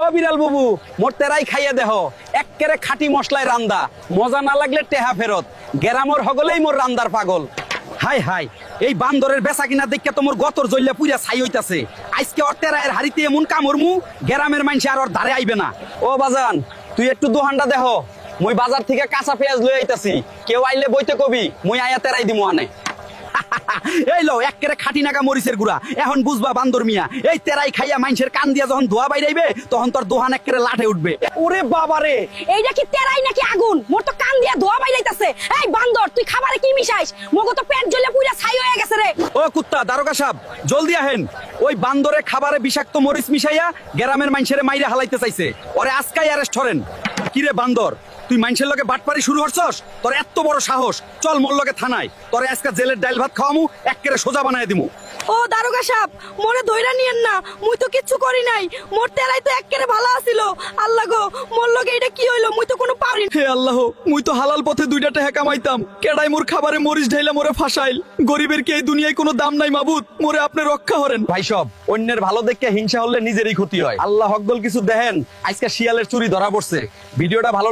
ও বিড়াল বাবু মোর তেরাই খাইয়ে দেহ এক্কেরে খাঁটি মশলায় রান্দা মজা না লাগলে টেহা ফেরত গেরামর হগলেই মোর রান্দার পাগল। হাই হাই এই বান্দরের বেচা কিনা দেখে তোমার গতর জল্লা পুইরা ছাই হইতাছে। আজকে ওর তেরায়ের হাড়িতে এমন কামড়মু গেরামের মানুষ আর ওর ধারে আইবে না। ও বাজান তুই একটু দোহানটা দেহ, মুই বাজার থেকে কাঁচা পেঁয়াজ লই আইতাছি, কেউ আইলে বইতে কবি মুই আয়া তেরাই দিমু আনে। এই লো একেবারে খাটি নাগা মরিচের গুড়া, এখন বুঝবা বান্দর মিয়া এই তেরাই খাইয়া মানুষের কান দিয়া যখন ধোয়া বাইরাইবে তখন তোর দোহান একেবারে লাঠে উঠবে। ওরে বাবা রে, এইটা কি তেরাই নাকি আগুন? মোর তো কান দিয়া ধোয়া বাইরাইতাছে। এই বান্দর তুই খাবারে কি মিশাইস? মগো তো পেট জ্বলে পুইরা ছাই হয়ে গেছে রে। ও কুত্তা দারোগা সাহেব জলদি আহেন, ওই বান্দরে খাবারে বিষাক্ত মরিচ মিশাইয়া গ্রামের মানুষের মাইরে হালাইতে চাইছে, ওরে আজকাই অ্যারেস্ট করেন। কিরে বান্দর তুই মানুষের লগে বাটপারি শুরু করছস? তোর এত বড় সাহস, চল মোর লগে থানায়, তোরে আজকে জেলের ডাইল ভাত খাওয়ামু একেবারে সোজা বানায় দিমু। ও দারোগা সাহেব মোরে ধইরা নিয়েন না, মুই তো কিচ্ছু করি নাই। মোর তেরাই তো একেবারে ভালো আছিল। আল্লাহ গো মোর লগে এটা কি হইলো? মুই তো কোনো পারি। হে আল্লাহ, মুই তো হালাল পথে দুইটা টাকা কামাইতাম, কেডাই মোর খাবারে মরিচ ঢাইলা মোরে ফাঁসাইল। গরিবের কি এই দুনিয়ায় কোনো দাম নাই মাবুদ, মোরে আপনি রক্ষা করেন। ভাই সব অন্যের ভালো দেখে হিংসা হলে নিজেরই ক্ষতি হয়। আল্লাহ হকগল কিছু দেখেন, আজকে শিয়ালের চুরি ধরা পড়ছে। ভিডিওটা ভালো